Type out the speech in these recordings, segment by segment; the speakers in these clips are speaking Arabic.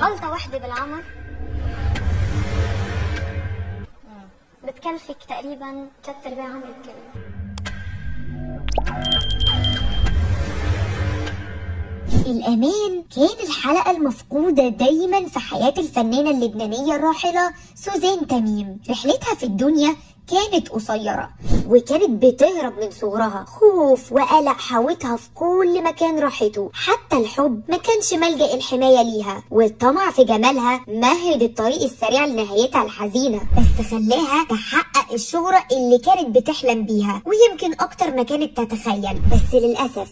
غلطة واحدة بالعمر بتكلفك تقريبا 3/4 عمرك كله. الأمان كان الحلقة المفقودة دايما في حياة الفنانة اللبنانية الراحلة سوزان تميم. رحلتها في الدنيا كانت قصيرة وكانت بتهرب من صغرها، خوف وقلق حاوتها في كل مكان راحته، حتى الحب ما كانش ملجأ الحماية ليها، والطمع في جمالها مهد الطريق السريع لنهايتها الحزينة، بس خلاها تحقق الشهرة اللي كانت بتحلم بيها ويمكن أكتر ما كانت تتخيل. بس للأسف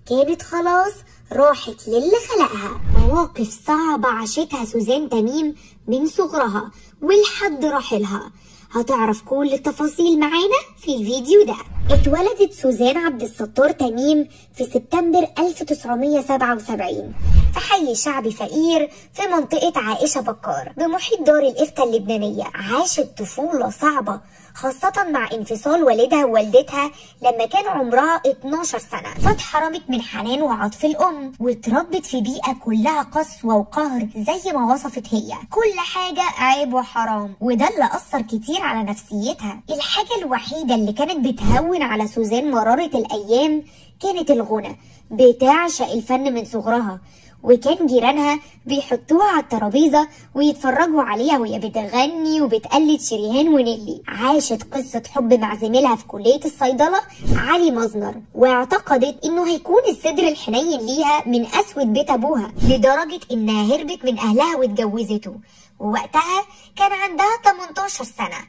كانت خلاص راحت للي خلقها. مواقف صعبة عاشتها سوزان تميم من صغرها ولحد رحلها، هتعرف كل التفاصيل معانا في الفيديو ده. اتولدت سوزان عبد الستار تميم في سبتمبر 1977 في حي شعبي فقير في منطقة عائشة بكار بمحيط دار الإفتاء اللبنانية. عاشت طفولة صعبة خاصة مع انفصال والدها ووالدتها لما كان عمرها 12 سنة، فاتحرمت من حنان وعطف الأم واتربت في بيئة كلها قسوة وقهر زي ما وصفت هي، كل حاجة عيب وحرام، وده اللي أثر كتير على نفسيتها. الحاجة الوحيدة اللي كانت بتهون على سوزان مرارة الأيام كانت الغنى، بتعشق الفن من صغرها، وكان جيرانها بيحطوها على الترابيزة ويتفرجوا عليها وهي بتغني وبتقلد شريهان ونيلي. عاشت قصة حب مع زميلها في كلية الصيدلة علي مظنر، واعتقدت انه هيكون الصدر الحنين ليها من اسود بيت ابوها، لدرجة انها هربت من اهلها واتجوزته، ووقتها كان عندها 18 سنة.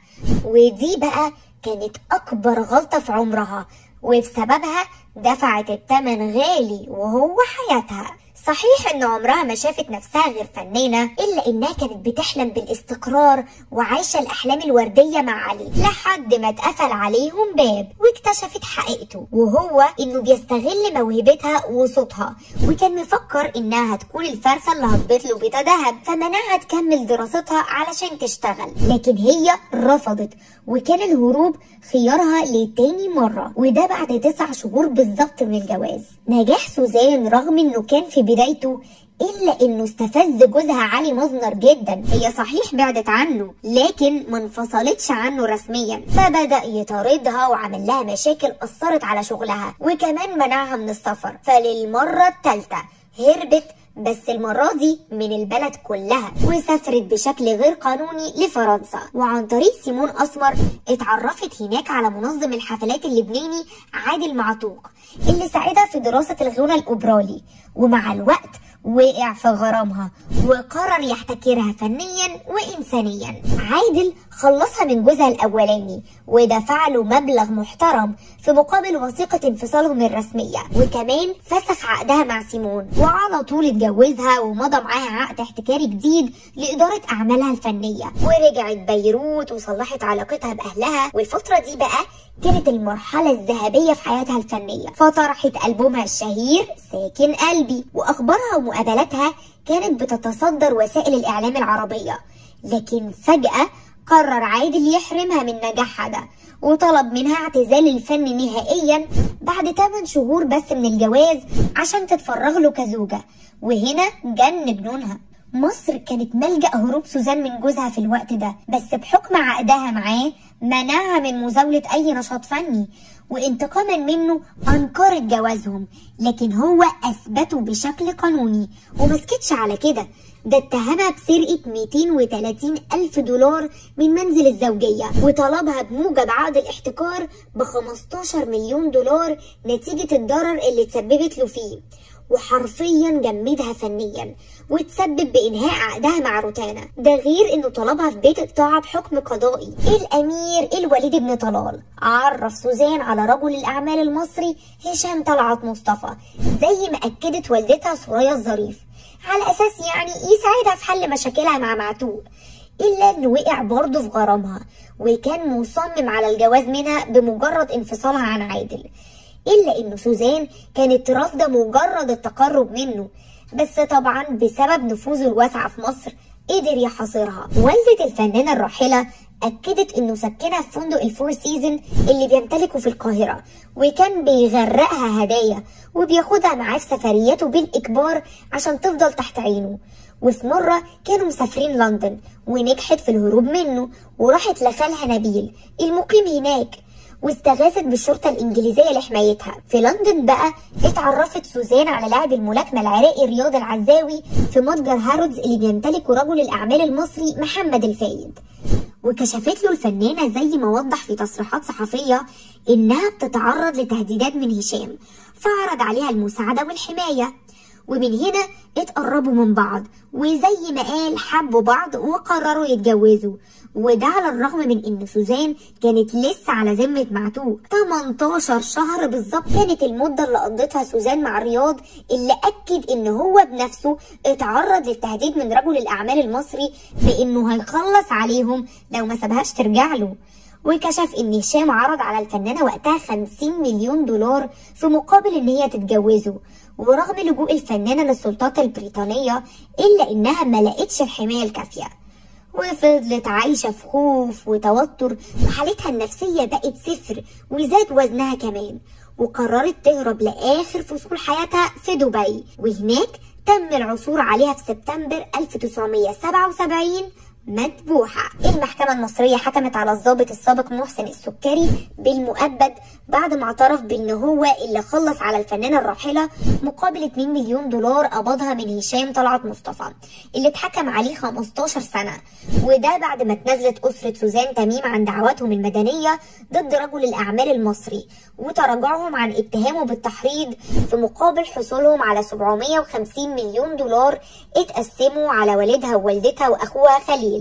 ودي بقى كانت اكبر غلطة في عمرها، وبسببها دفعت الثمن غالي وهو حياتها. صحيح ان عمرها ما شافت نفسها غير فنانة، الا انها كانت بتحلم بالاستقرار وعايشة الاحلام الوردية مع علي، لحد ما اتقفل عليهم باب واكتشفت حقيقته، وهو انه بيستغل موهبتها وصوتها، وكان مفكر انها هتكون الفرخة اللي هتبيض له بيضة دهب، فمنعها تكمل دراستها علشان تشتغل، لكن هي رفضت، وكان الهروب خيارها لتاني مرة، وده بعد 9 شهور بالظبط من الجواز. نجاح سوزان رغم انه كان في بدايته، إلا إنه استفز جوزها علي مظنر جدا. هي صحيح بعدت عنه لكن ما انفصلتش عنه رسميا، فبدأ يطاردها وعمل لها مشاكل أثرت على شغلها، وكمان منعها من السفر. فللمرة الثالثة هربت، بس المرة دي من البلد كلها، وسافرت بشكل غير قانوني لفرنسا، وعن طريق سيمون أسمر اتعرفت هناك على منظم الحفلات اللبناني عادل معطوق، اللي ساعدها في دراسة الغنى الأوبرالي، ومع الوقت وقع في غرامها وقرر يحتكرها فنيا وإنسانيا. عادل خلصها من جوزها الأولاني ودفع له مبلغ محترم في مقابل وثيقة انفصالهم الرسمية، وكمان فسخ عقدها مع سيمون، وعلى طول اتجوزها ومضى معاها عقد احتكاري جديد لإدارة أعمالها الفنية، ورجعت بيروت وصلحت علاقتها بأهلها. والفترة دي بقى كانت المرحلة الذهبية في حياتها الفنية، فطرحت ألبومها الشهير ساكن قلبي، وأخبارها ومقابلاتها كانت بتتصدر وسائل الإعلام العربية. لكن فجأة قرر عادل يحرمها من نجاحها ده، وطلب منها اعتزال الفن نهائيا بعد 8 شهور بس من الجواز عشان تتفرغ له كزوجة. وهنا جن جنونها. مصر كانت ملجأ هروب سوزان من جوزها في الوقت ده، بس بحكم عقدها معاه منعها من مزاولة أي نشاط فني، وانتقاما منه أنكرت جوازهم، لكن هو أثبته بشكل قانوني. ومسكتش على كده، ده اتهمها بسرقة 230,000 دولار من منزل الزوجية، وطلبها بموجب عقد الاحتكار ب15 مليون دولار نتيجة الضرر اللي تسببت له فيه، وحرفيا جمدها فنيا وتسبب بإنهاء عقدها مع روتانا. ده غير انه طلبها في بيت الطاعة بحكم قضائي. الأمير الوليد بن طلال عرف سوزان على رجل الأعمال المصري هشام طلعت مصطفى، زي ما أكدت والدتها سوريا الظريف، على أساس يعني يساعدها في حل مشاكلها مع معتوق، إلا إنه وقع برضه في غرامها، وكان مصمم على الجواز منها بمجرد انفصالها عن عادل. إلا إنه سوزان كانت رافضة مجرد التقرب منه، بس طبعا بسبب نفوذه الواسعة في مصر قدر يحاصرها. والدة الفنانة الراحلة أكدت إنه سكنها في فندق الفور سيزن اللي بيمتلكه في القاهرة، وكان بيغرقها هدايا وبياخدها معاه في سفرياته بالإجبار عشان تفضل تحت عينه. وفي مرة كانوا مسافرين لندن ونجحت في الهروب منه، وراحت لخالها نبيل المقيم هناك واستغاثت بالشرطة الإنجليزية لحمايتها. في لندن بقى اتعرفت سوزان على لاعب الملاكمة العراقي رياض العزاوي في متجر هارودز اللي بيمتلكه رجل الأعمال المصري محمد الفايد، وكشفت له الفنانة زي ما وضح في تصريحات صحفية إنها بتتعرض لتهديدات من هشام، فعرض عليها المساعدة والحماية، ومن هنا اتقربوا من بعض، وزي ما قال حبوا بعض وقرروا يتجوزوا. وده على الرغم من ان سوزان كانت لسه على ذمة معتوق. 18 شهر بالظبط كانت المدة اللي قضتها سوزان مع رياض، اللي اكد ان هو بنفسه اتعرض للتهديد من رجل الاعمال المصري بانه هيخلص عليهم لو ما سابهاش ترجع له. وكشف ان هشام عرض على الفنانة وقتها 50 مليون دولار في مقابل ان هي تتجوزه، ورغم لجوء الفنانة للسلطات البريطانية إلا إنها ما لقتش الحماية الكافية، وفضلت عايشة في خوف وتوتر، وحالتها النفسية بقت صفر، وزاد وزنها كمان، وقررت تهرب لآخر فصول حياتها في دبي، وهناك تم العثور عليها في سبتمبر 1977 مذبوحة. المحكمة المصرية حكمت على الضابط السابق محسن السكري بالمؤبد بعد ما اعترف بان هو اللي خلص على الفنانة الراحلة مقابل 2 مليون دولار قبضها من هشام طلعت مصطفى اللي اتحكم عليه 15 سنة، وده بعد ما اتنازلت أسرة سوزان تميم عن دعواتهم المدنية ضد رجل الأعمال المصري وتراجعهم عن اتهامه بالتحريض، في مقابل حصولهم على 750 مليون دولار اتقسموا على والدها ووالدتها وأخوها خليل.